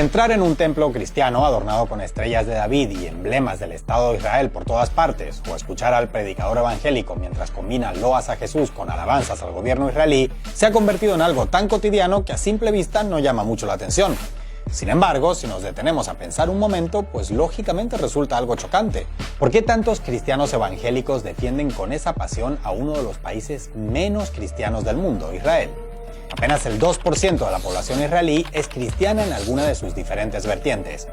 Entrar en un templo cristiano adornado con estrellas de David y emblemas del Estado de Israel por todas partes, o escuchar al predicador evangélico mientras combina loas a Jesús con alabanzas al gobierno israelí, se ha convertido en algo tan cotidiano que a simple vista no llama mucho la atención. Sin embargo, si nos detenemos a pensar un momento, pues lógicamente resulta algo chocante. ¿Por qué tantos cristianos evangélicos defienden con esa pasión a uno de los países menos cristianos del mundo, Israel? Apenas el 2% de la población israelí es cristiana en alguna de sus diferentes vertientes.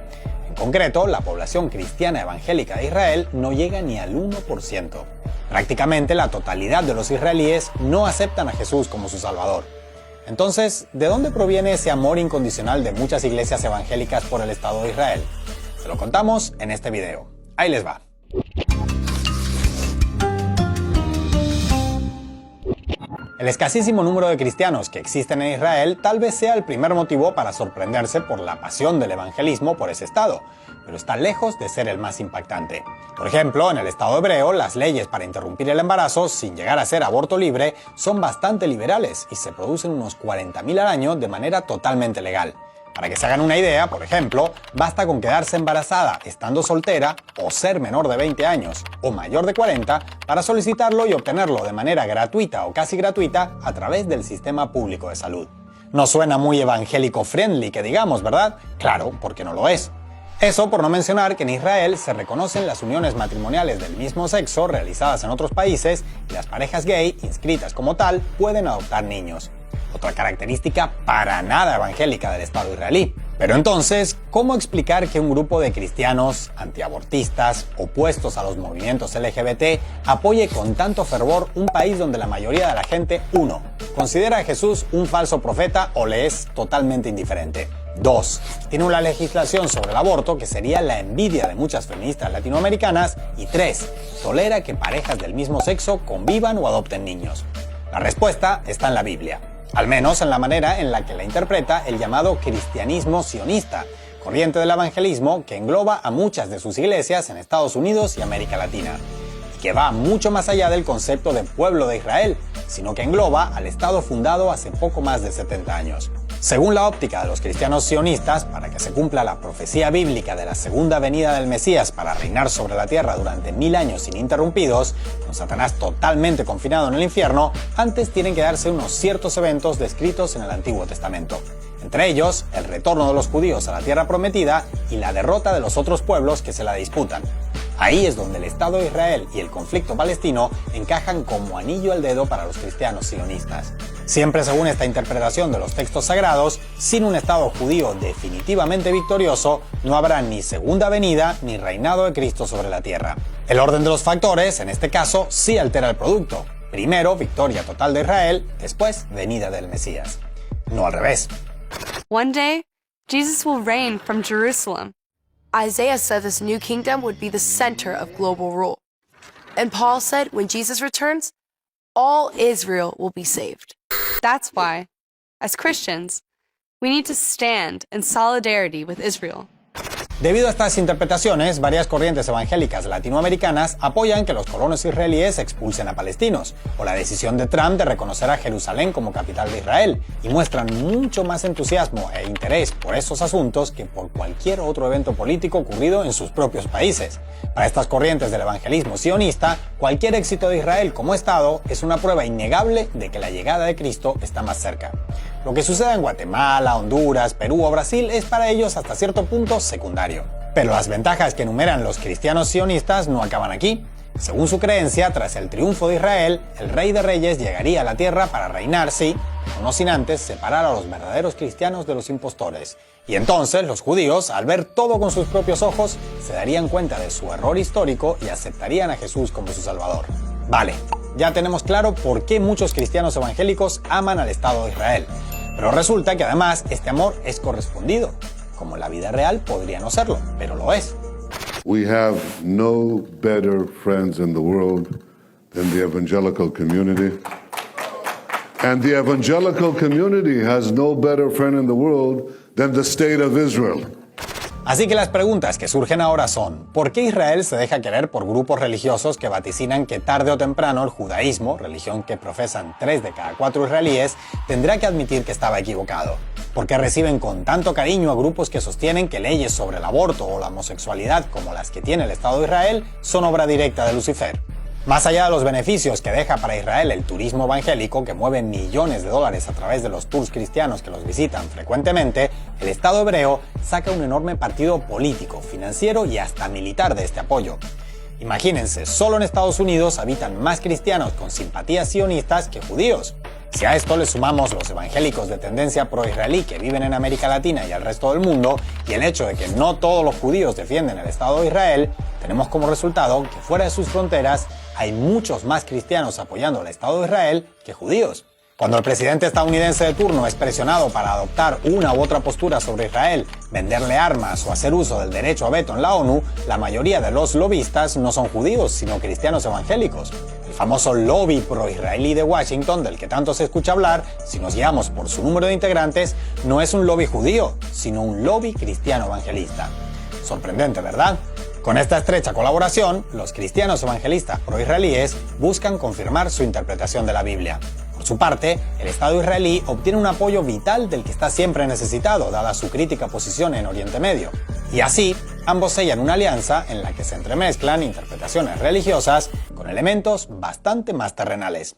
En concreto, la población cristiana evangélica de Israel no llega ni al 1%. Prácticamente la totalidad de los israelíes no aceptan a Jesús como su Salvador. Entonces, ¿de dónde proviene ese amor incondicional de muchas iglesias evangélicas por el Estado de Israel? Se lo contamos en este video. Ahí les va. El escasísimo número de cristianos que existen en Israel tal vez sea el primer motivo para sorprenderse por la pasión del evangelismo por ese estado, pero está lejos de ser el más impactante. Por ejemplo, en el estado hebreo, las leyes para interrumpir el embarazo, sin llegar a ser aborto libre, son bastante liberales y se producen unos 40.000 al año de manera totalmente legal. Para que se hagan una idea, por ejemplo, basta con quedarse embarazada estando soltera o ser menor de 20 años o mayor de 40 para solicitarlo y obtenerlo de manera gratuita o casi gratuita a través del sistema público de salud. No suena muy evangélico friendly que digamos, ¿verdad? Claro, porque no lo es. Eso por no mencionar que en Israel se reconocen las uniones matrimoniales del mismo sexo realizadas en otros países y las parejas gay, inscritas como tal, pueden adoptar niños. Otra característica para nada evangélica del Estado israelí. Pero entonces, ¿cómo explicar que un grupo de cristianos antiabortistas, opuestos a los movimientos LGBT, apoye con tanto fervor un país donde la mayoría de la gente, 1. considera a Jesús un falso profeta o le es totalmente indiferente? 2. Tiene una legislación sobre el aborto que sería la envidia de muchas feministas latinoamericanas. Y 3. Tolera que parejas del mismo sexo convivan o adopten niños. La respuesta está en la Biblia. Al menos en la manera en la que la interpreta el llamado cristianismo sionista, corriente del evangelismo que engloba a muchas de sus iglesias en Estados Unidos y América Latina, y que va mucho más allá del concepto de pueblo de Israel, sino que engloba al Estado fundado hace poco más de 70 años. Según la óptica de los cristianos sionistas, para que se cumpla la profecía bíblica de la segunda venida del Mesías para reinar sobre la tierra durante 1000 años ininterrumpidos, con Satanás totalmente confinado en el infierno, antes tienen que darse unos ciertos eventos descritos en el Antiguo Testamento. Entre ellos, el retorno de los judíos a la tierra prometida y la derrota de los otros pueblos que se la disputan. Ahí es donde el Estado de Israel y el conflicto palestino encajan como anillo al dedo para los cristianos sionistas. Siempre según esta interpretación de los textos sagrados, sin un Estado judío definitivamente victorioso, no habrá ni segunda venida ni reinado de Cristo sobre la tierra. El orden de los factores, en este caso, sí altera el producto. Primero, victoria total de Israel, después, venida del Mesías. No al revés. One day, Jesus will reign from Jerusalem. Isaiah said this new kingdom would be the center of global rule. And Paul said when Jesus returns, all Israel will be saved. That's why, as Christians, we need to stand in solidarity with Israel. Debido a estas interpretaciones, varias corrientes evangélicas latinoamericanas apoyan que los colonos israelíes expulsen a palestinos, o la decisión de Trump de reconocer a Jerusalén como capital de Israel, y muestran mucho más entusiasmo e interés por esos asuntos que por cualquier otro evento político ocurrido en sus propios países. Para estas corrientes del evangelismo sionista, cualquier éxito de Israel como Estado es una prueba innegable de que la llegada de Cristo está más cerca. Lo que suceda en Guatemala, Honduras, Perú o Brasil es para ellos hasta cierto punto secundario. Pero las ventajas que enumeran los cristianos sionistas no acaban aquí. Según su creencia, tras el triunfo de Israel, el Rey de Reyes llegaría a la tierra para reinar, sí, pero no sin antes separar a los verdaderos cristianos de los impostores. Y entonces los judíos, al ver todo con sus propios ojos, se darían cuenta de su error histórico y aceptarían a Jesús como su Salvador. Vale, ya tenemos claro por qué muchos cristianos evangélicos aman al Estado de Israel. Pero resulta que además este amor es correspondido. Como en la vida real podría no serlo, pero lo es. We have no better friends in the world than the evangelical community. And the evangelical community has no better friend in the world than the state of Israel. Así que las preguntas que surgen ahora son: ¿por qué Israel se deja querer por grupos religiosos que vaticinan que tarde o temprano el judaísmo, religión que profesan 3 de cada 4 israelíes, tendrá que admitir que estaba equivocado? ¿Por qué reciben con tanto cariño a grupos que sostienen que leyes sobre el aborto o la homosexualidad como las que tiene el Estado de Israel son obra directa de Lucifer? Más allá de los beneficios que deja para Israel el turismo evangélico, que mueve millones de dólares a través de los tours cristianos que los visitan frecuentemente, el Estado hebreo saca un enorme partido político, financiero y hasta militar de este apoyo. Imagínense, solo en Estados Unidos habitan más cristianos con simpatías sionistas que judíos. Si a esto le sumamos los evangélicos de tendencia pro-israelí que viven en América Latina y el resto del mundo, y el hecho de que no todos los judíos defienden el Estado de Israel, tenemos como resultado que fuera de sus fronteras hay muchos más cristianos apoyando al Estado de Israel que judíos. Cuando el presidente estadounidense de turno es presionado para adoptar una u otra postura sobre Israel, venderle armas o hacer uso del derecho a veto en la ONU, la mayoría de los lobistas no son judíos, sino cristianos evangélicos. El famoso lobby pro-israelí de Washington, del que tanto se escucha hablar, si nos guiamos por su número de integrantes, no es un lobby judío, sino un lobby cristiano evangelista. Sorprendente, ¿verdad? Con esta estrecha colaboración, los cristianos evangelistas pro-israelíes buscan confirmar su interpretación de la Biblia. Por su parte, el Estado israelí obtiene un apoyo vital del que está siempre necesitado, dada su crítica posición en Oriente Medio. Y así, ambos sellan una alianza en la que se entremezclan interpretaciones religiosas con elementos bastante más terrenales.